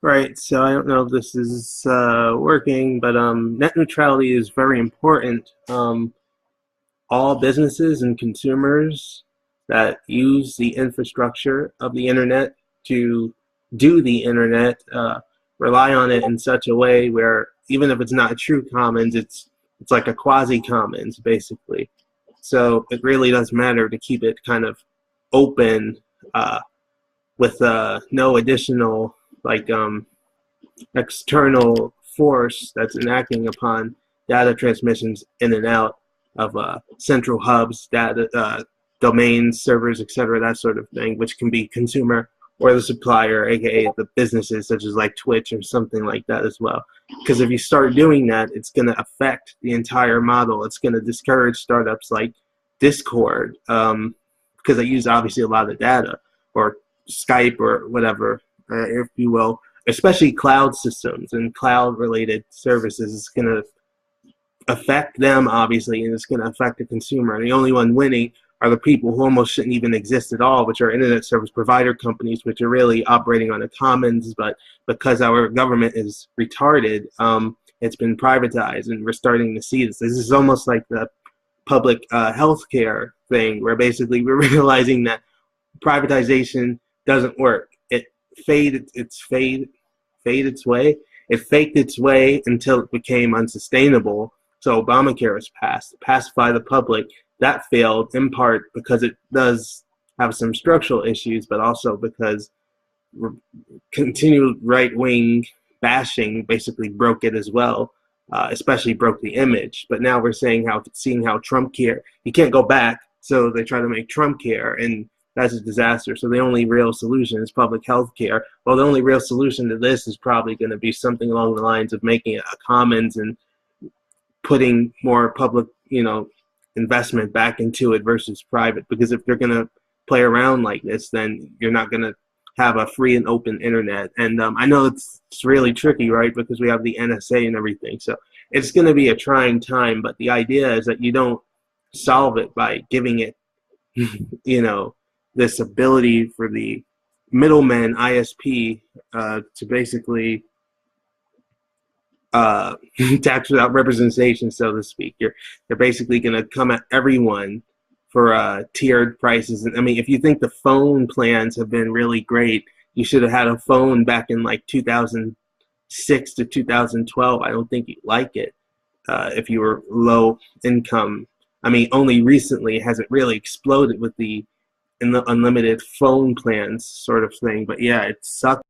Right, so I don't know if this is working, but net neutrality is very important. All businesses and consumers that use the infrastructure of the internet to do the internet rely on it in such a way where even if it's not true commons, it's like a quasi commons basically. So it really does matter to keep it kind of open uh, with no additional like external force that's enacting upon data transmissions in and out of central hubs, data domains, servers, etc., that sort of thing, which can be consumer or the supplier, aka the businesses such as like Twitch or something like that as well. Because if you start doing that, it's going to affect the entire model. It's going to discourage startups like Discord, because they use obviously a lot of data, or Skype or whatever, if you will, especially cloud systems and cloud related services. Is going to affect them obviously, and it's going to affect the consumer. And the only one winning are the people who almost shouldn't even exist at all, which are internet service provider companies, which are really operating on the commons. But because our government is retarded, it's been privatized, and we're starting to see this. This is almost like the public healthcare thing, where basically we're realizing that privatization doesn't work. It fade its way. It faked its way until it became unsustainable. So Obamacare was passed to pacify the public. That failed in part because it does have some structural issues, but also because continued right wing bashing basically broke it as well. Especially broke the image. But now we're seeing how Trump care. You can't go back, so they try to make Trump care, and that's a disaster. So the only real solution is public health care. Well, the only real solution to this is probably going to be something along the lines of making it a commons and putting more public, investment back into it versus private. Because if they're going to play around like this, then you're not going to have a free and open internet. And I know it's really tricky, right? Because we have the NSA and everything. So it's going to be a trying time. But the idea is that you don't solve it by giving it, this ability for the middleman ISP to basically tax without representation, so to speak. They're basically going to come at everyone for tiered prices. And I mean, if you think the phone plans have been really great, you should have had a phone back in like 2006 to 2012. I don't think you'd like it if you were low income. I mean, only recently has it really exploded with the unlimited phone plans sort of thing. But yeah, it sucks.